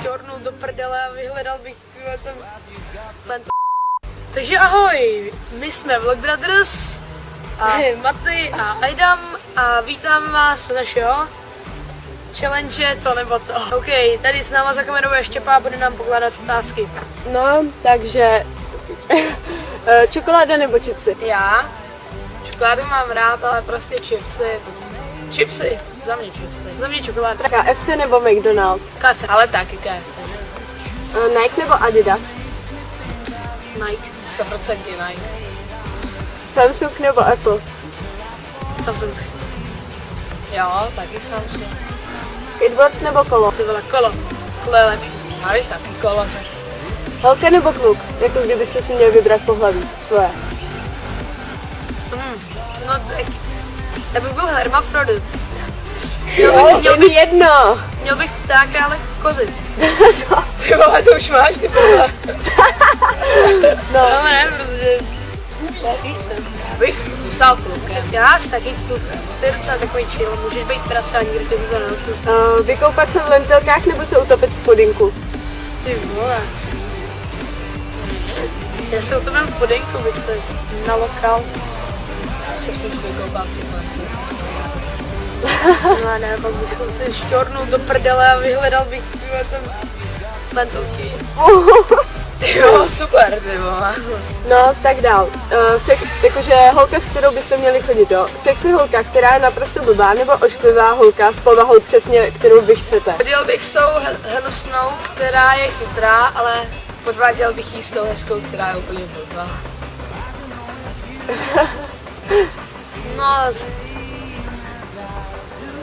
šťornul do prdele a vyhledal bych ten. Takže ahoj, my jsme Vlog Brothers, Maty a Aidam a vítám vás u našeho challenge to nebo to. OK, tady s náma za kamerou je Štěpá a bude nám pokládat otázky. No, takže čokoláda nebo chipsy? Já čokoládu mám rád, ale prostě chipsy. Chipsy, za mě chipsy. Za mě čokoláda. KFC nebo McDonald's? KFC, ale taky KFC. Nike nebo Adidas? Nike, 100% Nike. Samsung nebo Apple? Samsung. Jo, taky Samsung. Skateboard nebo kolo? Ty vole, kolo. Kolo je lepší. Ale taky kolo. Holka nebo kluk? Jako kdybyste si měli vybrat pohlaví svoje. No tak, já bych byl hermafrodit. Měl bych ptáka, ale kozy. Ty vole, to už máš, ty vole. No ne, prostě. Víš se. Já bych zůstal klukem. Já jsi taky kluk. To je docela takový chill, můžeš být prasa, nikdy ty to nenosíš. Vykoupat se v lentilkách nebo se utopit v pudinku? Ty vole. Já se utopím v pudinku, bych se na lokal. Přes můžu vykoupat no ne, pak bych se šťornul do prdele a vyhledal bych lentilky. Jo, super, ty vole. No, tak dál. Jakože holka, s kterou byste měli chodit, jo? Sexy holka, která je naprosto blbá, nebo ošklivá holka s povahou přesně, kterou vy chcete? Chodil bych s tou hnusnou, která je chytrá, ale podváděl bych jí s tou hezkou, která je úplně blbá. No,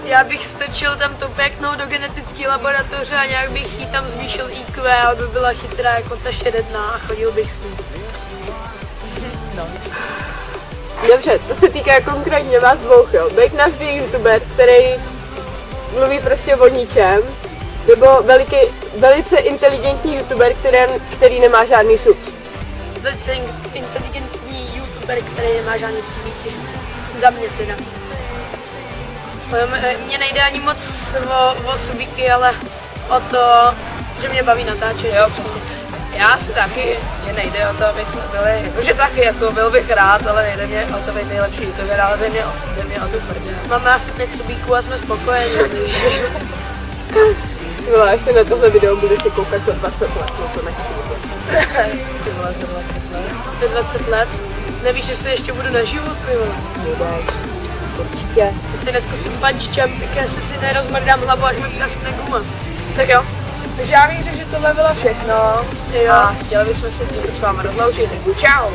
já bych strčil tam tu pěknou do genetické laboratoře a nějak bych jí tam zvýšil IQ, aby byla chytrá jako ta šeredná a chodil bych s ní. No. Dobře, to se týká konkrétně vás dvou, jo. Být navždy youtuber, který mluví prostě o ničem, nebo velice inteligentní youtuber, který nemá žádný subs. Velice inteligentní youtuber, který nemá žádný subs. Za mě teda. Mně nejde ani moc o subíky, ale o to, že mě baví natáčet. Jo, přesně. Já si taky, mě nejde o to, aby jsme byli, jakože taky, jako byl bych rád, ale nejde mě o to být nejlepší youtuber, ale jde mě o tu prdě. Máme asi 5 subíků a jsme spokojení. No, až se na tohle video budete koukat za 20 let, no to nechci vidět. Ty vole, za 20 let. Za 20 let? Nevíš, jestli ještě budu na život, ty vole. Budeš. Určitě. Jestli neskusím punch jumping, jestli si nerozmrdám hlavu, až mi praskne guma. Tak jo. Takže já bych řekl, že tohle bylo všechno. Jo. A chtěli bychom se tím s vámi rozloučit. Čau.